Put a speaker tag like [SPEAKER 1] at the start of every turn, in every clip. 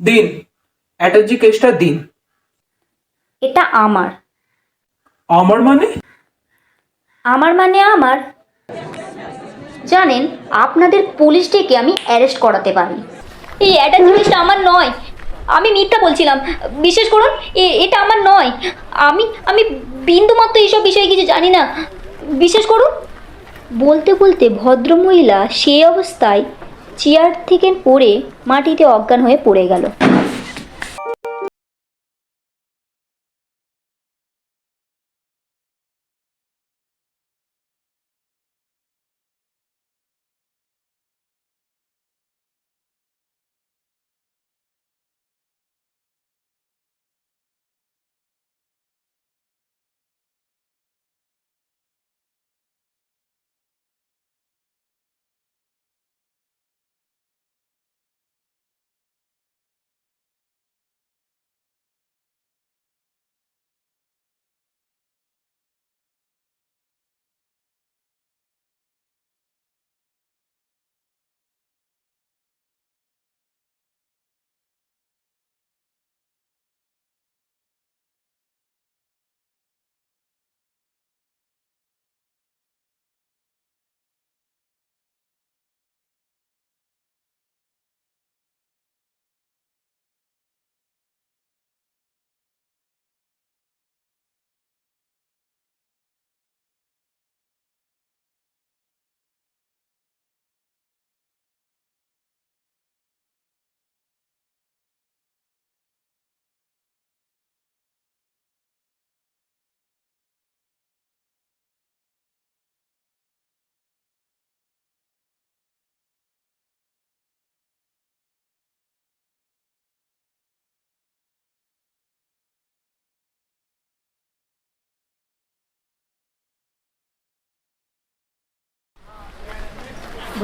[SPEAKER 1] দিন, অ্যাটার্জি কেসটা দিন।
[SPEAKER 2] এটা আমার।
[SPEAKER 1] আমার মানে?
[SPEAKER 2] আমার মানে আমার। জানেন, আপনাদের পুলিশ ডেকে আমি অ্যারেস্ট করাতে পারি। এই অ্যাটার্জি কেসটা আমার নয়। আমি মিথ্যা বলছিলাম, বিশ্বাস করুন। এটা আমার নয়। আমি আমি বিন্দুমাত্র এইসব বিষয়ে কিছু জানি না, বিশ্বাস করুন। বলতে বলতে ভদ্রমহিলা সেই অবস্থায় চেয়ার থেকে পড়ে মাটিতে অজ্ঞান হয়ে পড়ে গেল।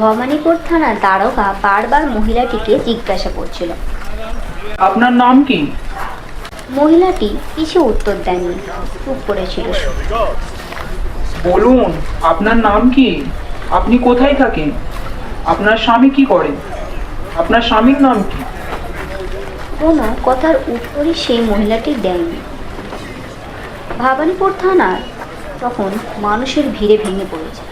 [SPEAKER 2] ভবানীপুর থানার দারোগা বারবার মহিলাটিকে জিজ্ঞাসা করছিল।
[SPEAKER 1] আপনার নাম কি?
[SPEAKER 2] মহিলাটি কিছু উত্তর দেয়নি, চুপ করেছিল।
[SPEAKER 1] বলুন, আপনার নাম কি? আপনি কোথায় থাকেন? আপনার স্বামী কি করে? আপনার স্বামীর নাম কি?
[SPEAKER 2] কোনো কথার উত্তরই সেই মহিলাটি দেয়নি। ভবানীপুর থানার তখন মানুষের ভিড়ে ভেঙে পড়েছে।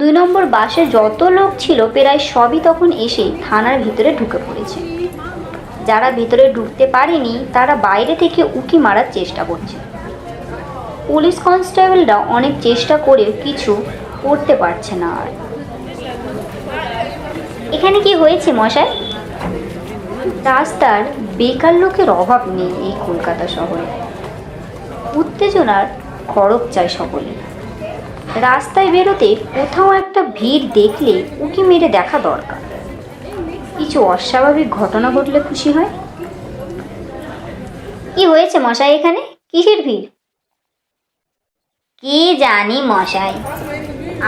[SPEAKER 2] 2 নম্বর বাসে যত লোক ছিল প্রায় সবই তখন এসে থানার ভিতরে ঢুকে পড়েছে। যারা ভিতরে ঢুকতে পারেনি তারা বাইরে থেকে উঁকি মারার চেষ্টা করছে। পুলিশ কনস্টেবলরা অনেক চেষ্টা করেও কিছু করতে পারছে না। আর এখানে কি হয়েছে মশাই? রাস্তার বেকার লোকের অভাব নেই এই কলকাতা শহরে। উত্তেজনার খড়গ চায় সকলে। রাস্তায় বেরোতে কোথাও একটা ভিড় দেখলে উঁকি মেরে দেখা দরকার। কিছু অস্বাভাবিক ঘটনা ঘটলে খুশি হয়। কি হয়েছে মশাই, এখানে কিসের ভিড়? কি জানি মশাই,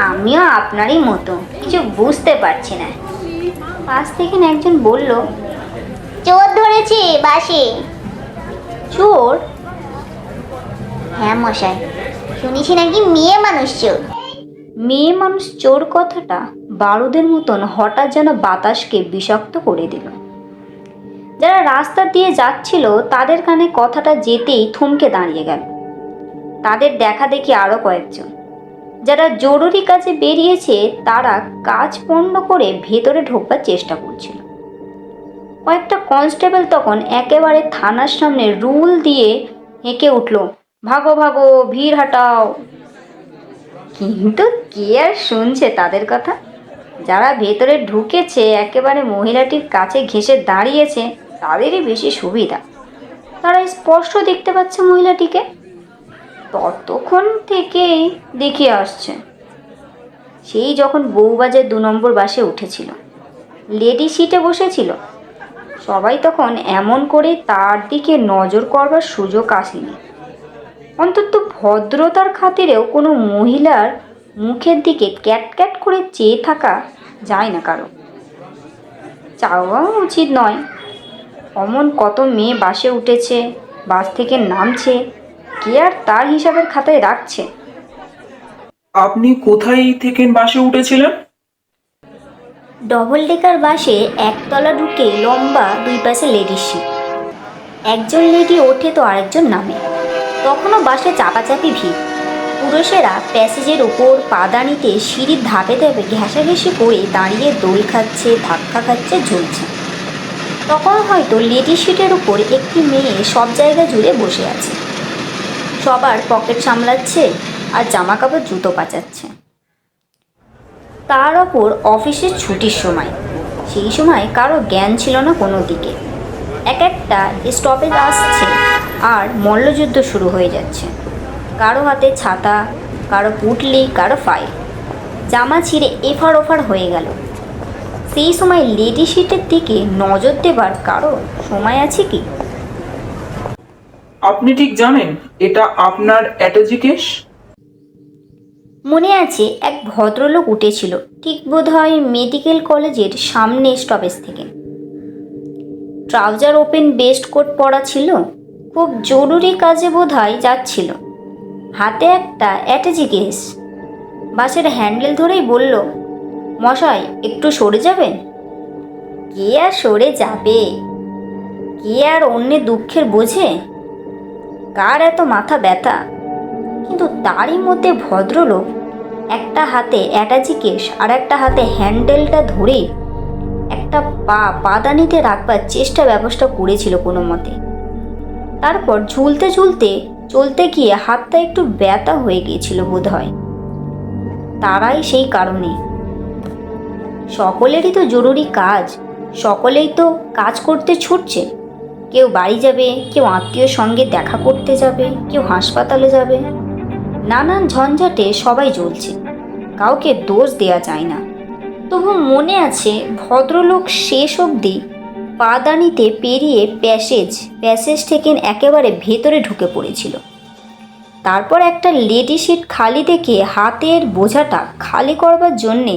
[SPEAKER 2] আমিও আপনারই মতো কিছু বুঝতে পারছি না। পাশ থেকে একজন বলল, চোর ধরেছে বাসে। চোর? হ্যাঁ মশাই, শুনেছি নাকি মেয়ে মানুষ চোর। মেয়ে মানুষ চোর কথাটা বারুদের মতন হঠাৎ যেন বাতাসকে বিষাক্ত করে দিল। যারা রাস্তা দিয়ে যাচ্ছিল তাদের কানে কথাটা যেতেই থমকে দাঁড়িয়ে গেল। তাদের দেখা দেখি আরো কয়েকজন। যারা জরুরি কাজে বেরিয়েছে তারা কাজ পণ্ড করে ভেতরে ঢোকবার চেষ্টা করছিল। কয়েকটা কনস্টেবল তখন একেবারে থানার সামনে রুল দিয়ে হেঁকে উঠল, ভাগো ভাগো, ভিড় হাটাও। কিন্তু কে আর শুনছে তাদের কথা? যারা ভেতরে ঢুকেছে একেবারে মহিলাটির কাছে ঘেঁষে দাঁড়িয়েছে তাদেরই বেশি সুবিধা। তারা স্পষ্ট দেখতে পাচ্ছে মহিলাটিকে। ততক্ষণ থেকেই দেখে আসছে। সেই যখন বউবাজার 2 নম্বর বাসে উঠেছিল, লেডি সিটে বসেছিল, সবাই তখন এমন করে তার দিকে নজর করবার সুযোগ আসেনি। অন্তত ভদ্রতার খাতিরেও কোনো মহিলার মুখের দিকে ক্যাট ক্যাট করে চেয়ে থাকা যায় না কারো। চাওয়াও উচিত নয়। অমন কত মেয়ে বাসে উঠেছে, বাস থেকে নামছে, কে আর তার হিসাবের খাতায় রাখছে?
[SPEAKER 1] আপনি কোথায় থেকে বাসে উঠেছিলেন?
[SPEAKER 2] ডবল ডেকার বাসে একতলা ঢুকে লম্বা দুই পাশে লেডিস সিট। একজন লেডি ওঠে তো আরেকজন নামে। তখনও বাসে চাপাচাপি ভিড়। পুরুষেরা প্যাসেজের উপর পাদানিতে সিঁড়ির ধাপে ধাপে ঘেঁষাঘেঁষি করে দাঁড়িয়ে দোল খাচ্ছে, ধাক্কা খাচ্ছে, ঝুলছে। তখন হয়তো লেডিস সিটের উপর একটি মেয়ে সব জায়গা জুড়ে বসে আছে, সবার পকেট সামলাচ্ছে আর জামা কাপড় জুতো পাচাচ্ছে। তার ওপর অফিসের ছুটির সময়, সেই সময় কারো জ্ঞান ছিল না কোনো দিকে। এক একটা স্টপেজ আসছে আর মল্লযুদ্ধ শুরু হয়ে যাচ্ছে। কারো হাতে ছাতা, কারো পুটলি, কারো ফাইল। জামা ছিঁড়ে এফার ওফার হয়ে গেল। সেই সময় লেডি সিটের দিকে নজর দেবার কারো সময় আছে কি?
[SPEAKER 1] আপনি ঠিক জানেন এটা আপনার অ্যাটাজি কেস?
[SPEAKER 2] মনে আছে এক ভদ্রলোক উঠেছিল, ঠিক বোধহয় মেডিকেল কলেজের সামনে স্টপেজ থেকে। ট্রাউজার ওপেন বেস্ট কোট পরা ছিল, খুব জরুরি কাজে বোধহয় যাচ্ছিল। হাতে একটা অ্যাটাজি কেস। বাসের হ্যান্ডেল ধরেই বলল, মশাই একটু সরে যাবেন। কে আর সরে যাবে? কে আর অন্যের দুঃখের বোঝে? কার এত মাথা ব্যথা? কিন্তু তারই মধ্যে ভদ্রলোক একটা হাতে অ্যাটাচি কেস আর একটা হাতে হ্যান্ডেলটা ধরে একটা পাদানিতে রাখবার ব্যবস্থা করেছিল কোনো মতে। তারপর ঝুলতে ঝুলতে চলতে গিয়ে হাতটা একটু ব্যথা হয়ে গিয়েছিল বোধহয়। তারাই সেই কারণে। সকলেরই তো জরুরি কাজ, সকলেই তো কাজ করতে ছুটছে। কেউ বাড়ি যাবে, কেউ আত্মীয়র সঙ্গে দেখা করতে যাবে, কেউ হাসপাতালে যাবে। নানান ঝঞ্ঝাটে সবাই জ্বলছে, কাউকে দোষ দেয়া যায় না। তবু মনে আছে ভদ্রলোক শেষ অবধি পাদানিতে পেরিয়ে প্যাসেজ থেকে একেবারে ভেতরে ঢুকে পড়েছিল। তারপর একটা লেডি সিট খালি দেখে হাতের বোঝাটা খালি করবার জন্যে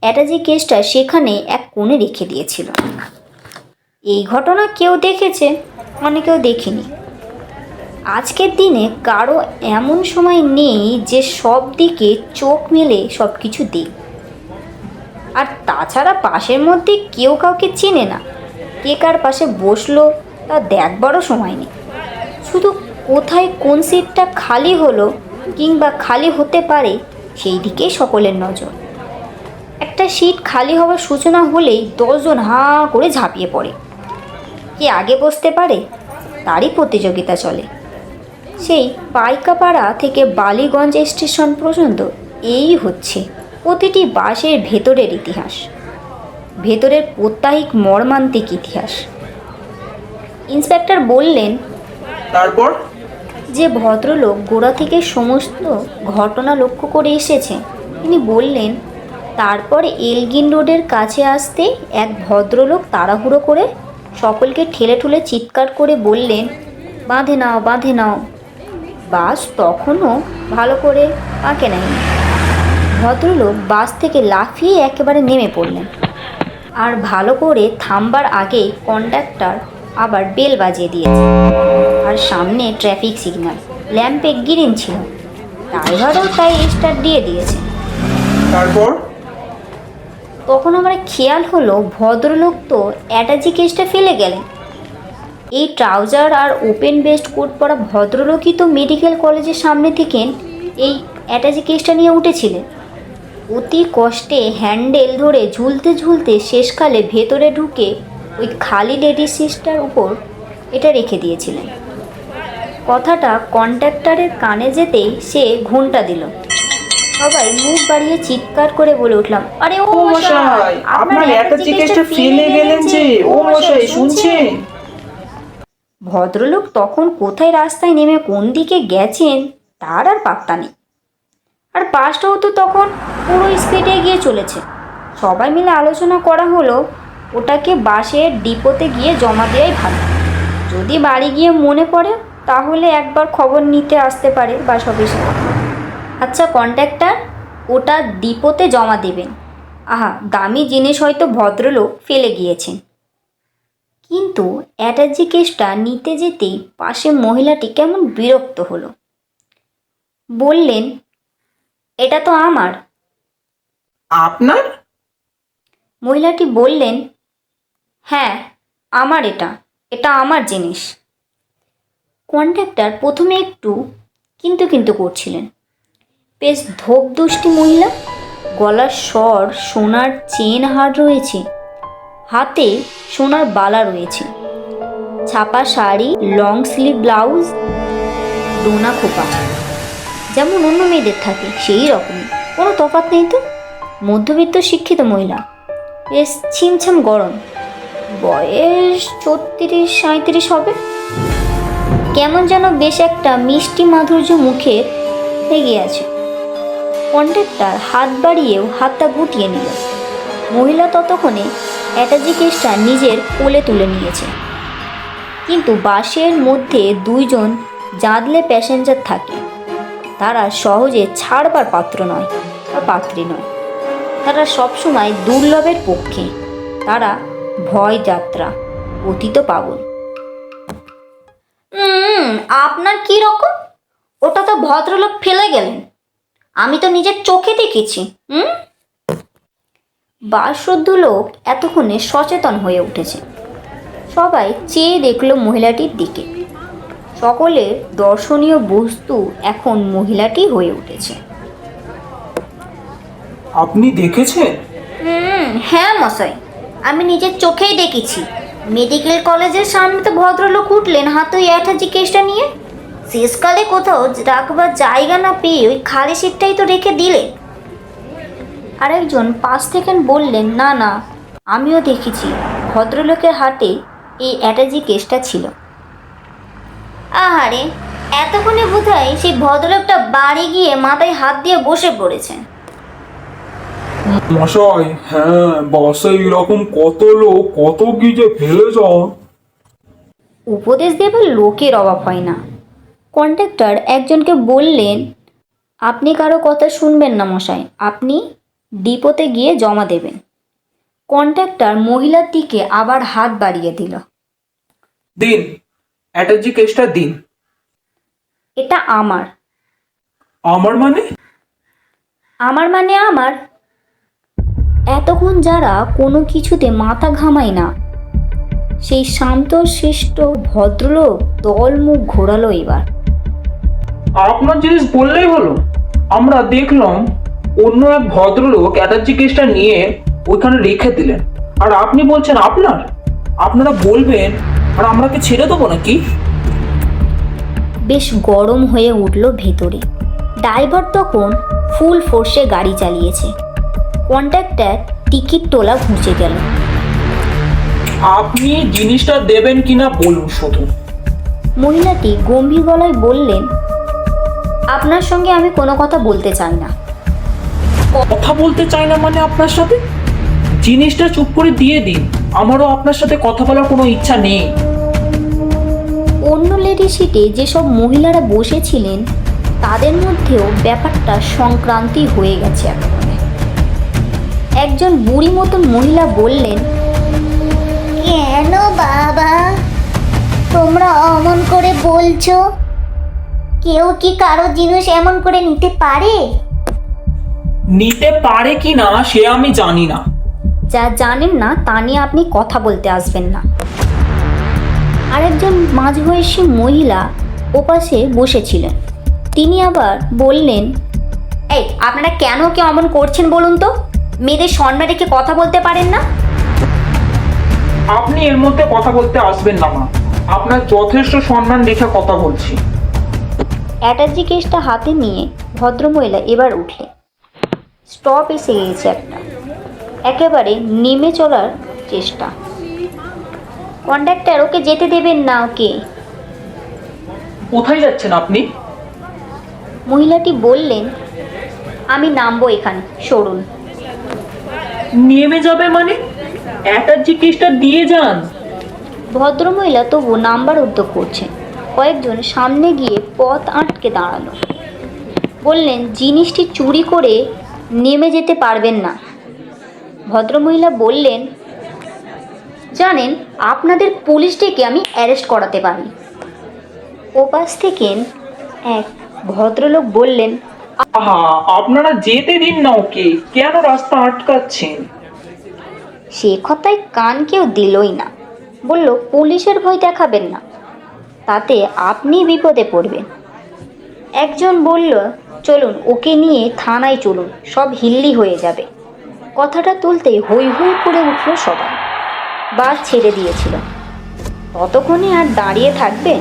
[SPEAKER 2] অ্যাটাজি কেসটা সেখানে এক কোণে রেখে দিয়েছিল। এই ঘটনা কেউ দেখেছে, অনেকেও দেখেনি। আজকের দিনে কারো এমন সময় নেই যে সব দিকে চোখ মেলে সব কিছু দেখ। আর তাছাড়া পাশের মধ্যে কেউ কাউকে চেনে না, কে কার পাশে বসলো তা দেখবারও সময় নেই। শুধু কোথায় কোন সিটটা খালি হলো কিংবা খালি হতে পারে সেই দিকেই সকলের নজর। একটা সিট খালি হওয়ার সূচনা হলেই 10 জন হাঁ করে ঝাঁপিয়ে পড়ে। কে আগে বসতে পারে তারই প্রতিযোগিতা চলে। সেই পাইকাপাড়া থেকে বালিগঞ্জ স্টেশন পর্যন্ত এই হচ্ছে প্রতিটি বাসের ভেতরের ইতিহাস, ভেতরের প্রত্যাহিক মর্মান্তিক ইতিহাস। ইন্সপেক্টর বললেন,
[SPEAKER 1] তারপর?
[SPEAKER 2] যে ভদ্রলোক গোড়া থেকে সমস্ত ঘটনা লক্ষ্য করে এসেছে তিনি বললেন, তারপর এলগিন রোডের কাছে আসতে এক ভদ্রলোক তাড়াহুড়ো করে সকলকে ঠেলে ঠুলে চিৎকার করে বললেন, বাঁধে নাও, বাঁধে নাও। বাস তখনও ভালো করে পাকে নেয়নি। ভদ্রলোক বাস থেকে লাফিয়ে একেবারে নেমে পড়লেন। আর ভালো করে থামবার আগেই কন্ডাক্টর আবার বেল বাজিয়ে দিয়েছে। আর সামনে ট্রাফিক সিগন্যাল, ল্যাম্পে গ্রিন ছিল। ড্রাইভারও তাই স্টার্ট দিয়ে দিয়েছে।
[SPEAKER 1] তারপর?
[SPEAKER 2] তখন আমার খেয়াল হলো ভদ্রলোক তো অ্যাটাজি কেসটা ফেলে গেলেন। এই ট্রাউজার আর ওপেন বেস্ট কোট পরা ভদ্রলোকই তো মেডিকেল কলেজের সামনে থেকে এই অ্যাটাজি কেসটা নিয়ে উঠেছিলেন। অতি কষ্টে হ্যান্ডেল ধরে ঝুলতে ঝুলতে শেষকালে ভেতরে ঢুকে ওই খালি লেডিস সিটটার উপর এটা রেখে দিয়েছিলেন। কথাটা কন্ডাক্টরের কানে যেতেই সে ঘুমটা দিল। সবাই মুখ বাড়িয়ে চিৎকার করে বলে উঠলাম, আরে ও
[SPEAKER 1] মশাই, আপনার অ্যাটাজি কেসটা ফেলে গেলেন যে। ও মশাই, শুনছেন?
[SPEAKER 2] ভদ্রলোক তখন কোথায় রাস্তায় নেমে কোন দিকে গেছেন তার আর পাত্তা নেই। আর বাসটাও তো তখন পুরো স্পিডে এগিয়ে চলেছে। সবাই মিলে আলোচনা করা হলো ওটাকে বাসের ডিপোতে গিয়ে জমা দেওয়াই ভালো। যদি বাড়ি গিয়ে মনে পড়ে তাহলে একবার খবর নিতে আসতে পারে বাস অফিসে। আচ্ছা কন্ট্রাক্টর, ওটা ডিপোতে জমা দেবেন। আহা, দামি জিনিস হয়তো ভদ্রলোক ফেলে গিয়েছেন। কিন্তু অ্যাটাজি কেসটা নিতে যেতেই পাশে মহিলাটি কেমন বিরক্ত হলো। বললেন, এটা তো আমার।
[SPEAKER 1] আপনার?
[SPEAKER 2] মহিলাটি বললেন, হ্যাঁ, আমার এটা আমার জিনিস। কন্ডাক্টর প্রথমে একটু কিন্তু কিন্তু করছিলেন। বেশ ধোপদুষ্টি মহিলা, গলার স্বর, সোনার চেন হার রয়েছে, হাতে সোনার বালা রয়েছে, ছাপা sari, long sleeve blouse, Dona খোপা, যেমন অন্য মেয়েদের থাকে সেই রকমই, কোনো তফাৎ নেই তো। মধ্যবিত্ত শিক্ষিত মহিলা, বেশ ছিমছাম গরম, বয়স 34-37 হবে। কেমন যেন বেশ একটা মিষ্টি মাধুর্য মুখে লেগে আছে। কন্ডাক্টর হাত বাড়িয়েও হাতটা গুটিয়ে নিল। মহিলা ততক্ষণে অ্যাটাজি কেসটা নিজের কোলে তুলে নিয়েছে। কিন্তু বাসের মধ্যে দুইজন জাদলে প্যাসেঞ্জার থাকে, তারা সহজে ছাড়বার পাত্র নয় বা পাত্রী নয়। তারা সবসময় দুর্লভের পক্ষে, তারা ভয় যাত্রা, পতিত পাগল। আপনার কি রকম? ওটা তো ভদ্রলোক ফেলে গেলেন, আমি তো নিজের চোখে দেখেছি। বাসরুদ্ধ লোক এতক্ষণে সচেতন হয়ে উঠেছে। সবাই চেয়ে দেখল মহিলাটির দিকে। সকলের দর্শনীয় বস্তু এখন মহিলাটি হয়ে উঠেছে।
[SPEAKER 1] আপনি দেখেছেন?
[SPEAKER 2] হ্যাঁ মশাই, আমি নিজের চোখেই দেখেছি। মেডিকেল কলেজের সামনে তো ভদ্রলোক উঠলেন হাতে ওই অ্যাটাজি কেসটা নিয়ে। শেষকালে কোথাও রাখবার জায়গা না পেয়ে ওই খালি সিটটাই তো রেখে দিলেন। আরেকজন পাশ থেকে বললেন, না না, আমিও দেখেছি ভদ্রলোকের হাতে এই অ্যাটাজি কেসটা ছিল। আহারে, এতক্ষণে বোধহয় সেই ভদ্রলোকটা বাড়ি গিয়ে মাথায় হাত দিয়ে বসে পড়েছেন।
[SPEAKER 3] মশাই, হ্যাঁ, বাসে এরকম কত লোক কত কি যে ফেলে যান।
[SPEAKER 2] উপদেশ দেবার লোকের অভাব হয় না। কন্ডাক্টর একজনকে বললেন, আপনি কারো কথা শুনবেন না মশাই, আপনি ডিপোতে গিয়ে জমা দেবেন। কন্ডাক্টর মহিলার দিকে আবার হাত বাড়িয়ে দিল।
[SPEAKER 1] দিন, অ্যাটাজি কেসটা দিন।
[SPEAKER 2] এটা আমার।
[SPEAKER 3] আমার মানে?
[SPEAKER 2] আমার মানে আমার। এতক্ষণ যারা কোনো কিছুতে মাথা ঘামায় না, সেই শান্ত শিষ্ট ভদ্রলোক দল মুখ ঘোরালো এবার।
[SPEAKER 1] আপনার জিনিস বললেই হলো। আমরা দেখলাম অন্য এক ভদ্রলোক অ্যাটাজি কেসটা নিয়ে ওইখানে রেখে দিলেন, আর আপনি বলছেন আপনারা বলবেন আর আমরা কি ছেড়ে দেবো নাকি?
[SPEAKER 2] বেশ গরম হয়ে উঠল ভেতরে। ড্রাইভার তখন ফুল ফোর্সে গাড়ি চালিয়েছে। কন্ডাক্টর টিকিট তোলা ঘুচে গেল।
[SPEAKER 1] আপনি জিনিসটা দেবেন কিনা বলুন শুধু।
[SPEAKER 2] মহিলাটি গম্ভীর গলায় বললেন, আপনার সঙ্গে আমি কোনো কথা বলতে চাই না।
[SPEAKER 1] কথা বলতে চাই না মানে আপনার সাথে? জিনিসটা চুপ করে দিয়ে দিন, আমারও আপনার সাথে কথা বলার কোনো ইচ্ছা নেই।
[SPEAKER 2] অন্য লেডি সিটে যেসব মহিলারা বসেছিলেন তাদের মধ্যেও ব্যাপারটা সংক্রান্তি হয়ে গেছে একেবারে। একজন বুড়ি মতন মহিলা বললেন, কেন বাবা তোমরা অমন করে বলছো? কেউ কি কারো জিনিস এমন করে নিতে পারে?
[SPEAKER 1] নিতে পারে কি না সে আমি জানি না।
[SPEAKER 2] যা জানেন না তা নিয়ে আপনি কথা বলতে আসবেন না। আরেকজন মাঝবয়সী মহিলা ওপাশে বসেছিলেন। তিনি আবার বললেন, এই আপনারা কেন কি অমন করছেন বলুন তো? মেয়েদের সম্মান রেখে কথা বলতে পারেন না?
[SPEAKER 1] আপনি এর মধ্যে কথা বলতে আসবেন না মা, আপনার যথেষ্ট সম্মান রেখে কথা বলছি।
[SPEAKER 2] অ্যাটাজি কেসটা হাতে নিয়ে ভদ্রমহিলা এবার উঠলেন। স্টপ এসে গিয়েছে একটা, একেবারে নেমে চলার চেষ্টা। কন্ডাক্টর, ওকে যেতে দেবেন না, ওকে।
[SPEAKER 1] কোথায় যাচ্ছেন আপনি?
[SPEAKER 2] মহিলাটি বললেন, আমি নামবো এখানে, সরুন।
[SPEAKER 1] নেমে যাবে মানে? অ্যাটাজি কেসটা দিয়ে যান।
[SPEAKER 2] ভদ্রমহিলা তবু নাম্বার উদ্যোগ করছেন। কয়েকজন সামনে গিয়ে পথ আটকে দাঁড়ালো। বললেন, জিনিসটি চুরি করে নেমে যেতে পারবেন না। ভদ্রমহিলা বললেন, জানেন আপনাদের পুলিশ ডেকে আমি অ্যারেস্ট করাতে পারি। ওপাশ থেকে এক ভদ্রলোক বললেন,
[SPEAKER 1] আহা, আপনারা যেতে দিন না ওকে, কেন রাস্তা আটকাচ্ছেন?
[SPEAKER 2] সে কথায় কান কেউ দিলই না। বলল, পুলিশের ভয় দেখাবেন না, তাতে আপনি বিপদে পড়বেন। একজন বলল, চলুন ওকে নিয়ে থানায় চলুন, সব হিল্লি হয়ে যাবে। কথাটা তুলতেই হৈ হৈ করে উঠল সবাই। বাস ছেড়ে দিয়েছিল। ততক্ষণে আর দাঁড়িয়ে থাকবেন?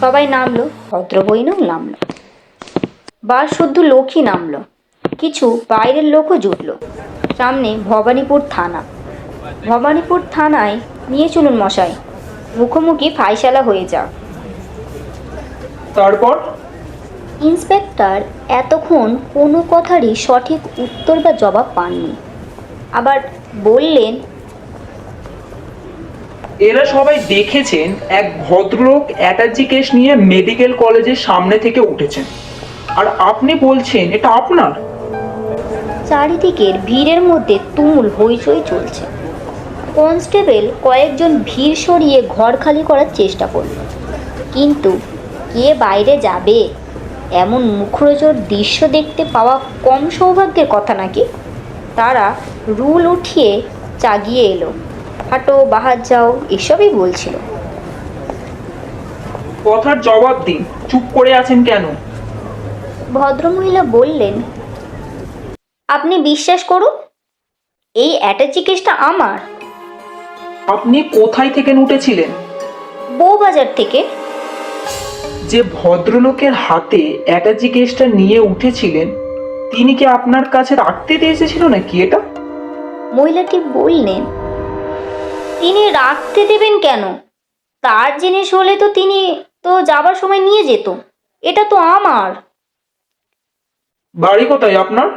[SPEAKER 2] সবাই নামলো, ভদ্রবইনও নামলো। বাস শুদ্ধ লোকই নামলো, কিছু বাইরের লোকও জুটল। সামনে ভবানীপুর থানা। ভবানীপুর থানায় নিয়ে চলুন মশাই, মুখোমুখি ফাইসালা হয়ে যাক।
[SPEAKER 1] তারপর
[SPEAKER 2] ইন্সপেক্টর এতক্ষণ কোনো কথারই সঠিক উত্তর বা জবাব পাননি। আবার বললেন,
[SPEAKER 1] এরা সবাই দেখেছেন এক ভদ্রলোক অ্যাটাচি কেস নিয়ে মেডিকেল কলেজের সামনে থেকে উঠেছেন, আর আপনি বলছেন এটা আপনার?
[SPEAKER 2] চারিদিকের ভিড়ের মধ্যে তুমুল হইচই চলছে। কনস্টেবল কয়েকজন ভিড় সরিয়ে ঘর খালি করার চেষ্টা করল, কিন্তু কে বাইরে যাবে? এমন মুখরোচক দৃশ্য দেখতে পাওয়া কম সৌভাগ্যের কথা নাকি? তারা রুল উঠিয়ে চাগিয়ে এলো, হাঁটো বাহার যাও এসবই বলছিল।
[SPEAKER 1] কথার জবাব দিন, চুপ করে আছেন কেন?
[SPEAKER 2] ভদ্রমহিলা বললেন, আপনি বিশ্বাস করুন, এই অ্যাটাচি কেসটা আমার।
[SPEAKER 1] আপনি কোথায় থেকে উঠেছিলেন?
[SPEAKER 2] বউবাজার থেকে।
[SPEAKER 1] যে ভদ্রলোকের হাতে অ্যাটাচি কেসটা নিয়ে উঠেছিলেন, তিনি কি আপনার কাছে রাখতে দিয়ে এসেছিল নাকি এটা?
[SPEAKER 2] মহিলাটি বললেন, তিনি রাখতে দেবেন কেন? তার জিনিস হলে তো তিনি তো যাবার সময় নিয়ে যেত। এটা তো আমার।
[SPEAKER 1] বাড়ি কোথায় আপনার?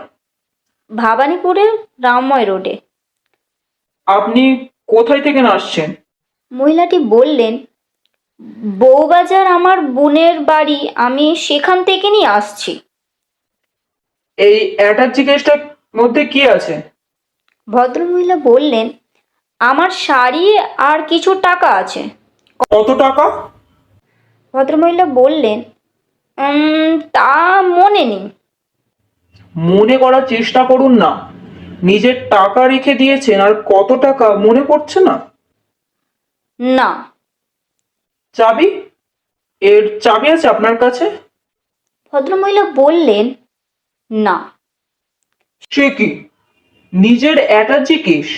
[SPEAKER 2] ভবানীপুরের রামময় রোডে।
[SPEAKER 1] আপনি কোথায় থেকে আসছেন?
[SPEAKER 2] মহিলাটি বললেন, বউবাজার আমার বোনের বাড়ি, আমি সেখান থেকে নিয়ে আসছি।
[SPEAKER 1] এই অ্যাটাচি কেসটার মধ্যে কি আছে?
[SPEAKER 2] ভদ্রমহিলা বললেন, আমার শাড়ি আর কিছু টাকা আছে।
[SPEAKER 1] কত টাকা?
[SPEAKER 2] ভদ্রমহিলা বললেন, তা মনে নেই।
[SPEAKER 1] মনে করার চেষ্টা করুন না, নিজের টাকা রেখে দিয়েছেন আর কত টাকা মনে পড়ছে না?
[SPEAKER 2] না।
[SPEAKER 1] চাবি? এর চাবি আছে আপনার কাছে?
[SPEAKER 2] ভদ্রমহিলা বললেন, না।
[SPEAKER 1] সে কি, নিজের অ্যাটাচি কেস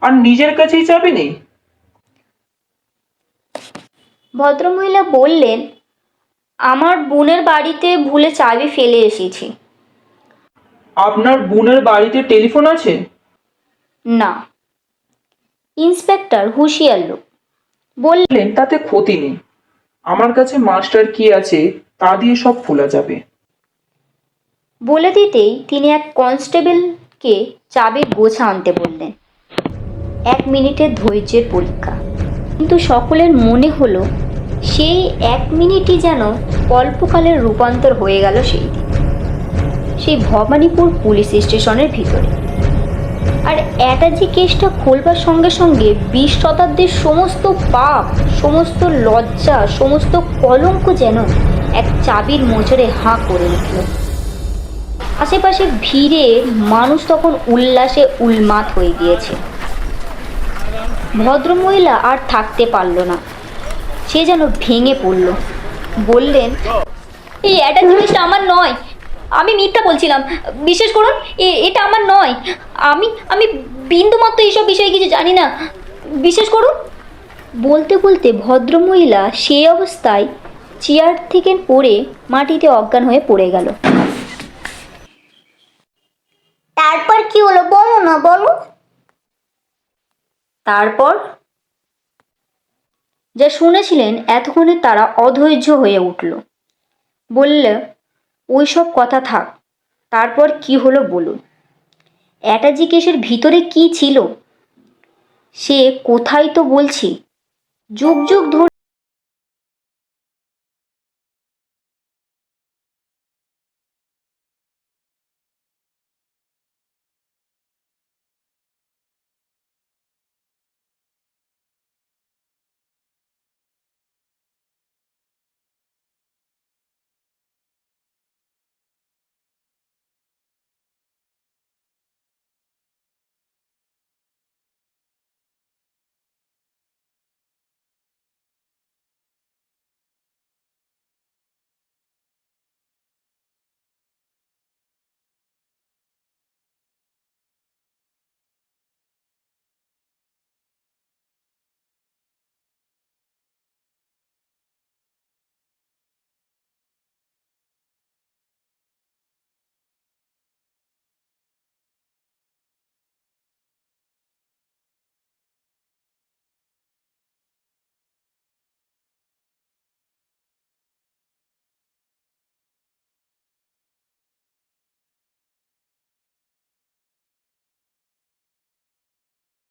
[SPEAKER 1] আর নিজের কাছেই চাবি নেই?
[SPEAKER 2] ভদ্রমহিলা বললেন, আমার বোনের বাড়িতে ভুলে চাবি ফেলে এসেছি।
[SPEAKER 1] আপনার বোনের বাড়িতে টেলিফোন আছে?
[SPEAKER 2] না। ইন্সপেক্টর হুঁশিয়ার লোক বললেন,
[SPEAKER 1] তাতে ক্ষতি নেই, আমার কাছে মাস্টার কি আছে তা দিয়ে সব খোলা যাবে।
[SPEAKER 2] বলে দিতেই তিনি এক কনস্টেবলকে চাবির গোছা আনতে বললেন। 1 মিনিটের ধৈর্যের পরীক্ষা, কিন্তু সকলের মনে হলো সেই 1 মিনিটই যেন কল্পকালের রূপান্তর হয়ে গেল সেই দিন, সেই ভবানীপুর পুলিশ স্টেশনের ভিতরে। আর অ্যাটাচি কেসটা খোলবার সঙ্গে সঙ্গে 20 শতাব্দীর সমস্ত পাপ, সমস্ত লজ্জা, সমস্ত কলঙ্ক যেন এক চাবির মোচড়ে হাঁ করে উঠল। আশেপাশে ভিড়ে মানুষ তখন উল্লাসে উন্মাদ হয়ে গিয়েছে। ভদ্রমহিলা আর থাকতে পারল না, সে যেন ভেঙে পড়ল। বললেন, এই অ্যাটাচি কেসটা আমার নয়, আমি মিথ্যা বলছিলাম, বিশ্বাস করুন, এটা আমার নয়। আমি আমি বিন্দুমাত্র এইসব বিষয়ে কিছু জানি না, বিশ্বাস করুন। বলতে বলতে ভদ্রমহিলা সেই অবস্থায় চেয়ার থেকে পড়ে মাটিতে অজ্ঞান হয়ে পড়ে গেল। তারপর কি হলো বলো না, বলো। তারপর যা শুনেছিলেন এতক্ষণে তারা অধৈর্য হয়ে উঠল। বললে, ওই সব কথা থাক, তারপর কি হলো বলুন। অ্যাটাচি কেসের ভিতরে কি ছিল সে কোথায় তো বলছি, যুগ যুগ ধরে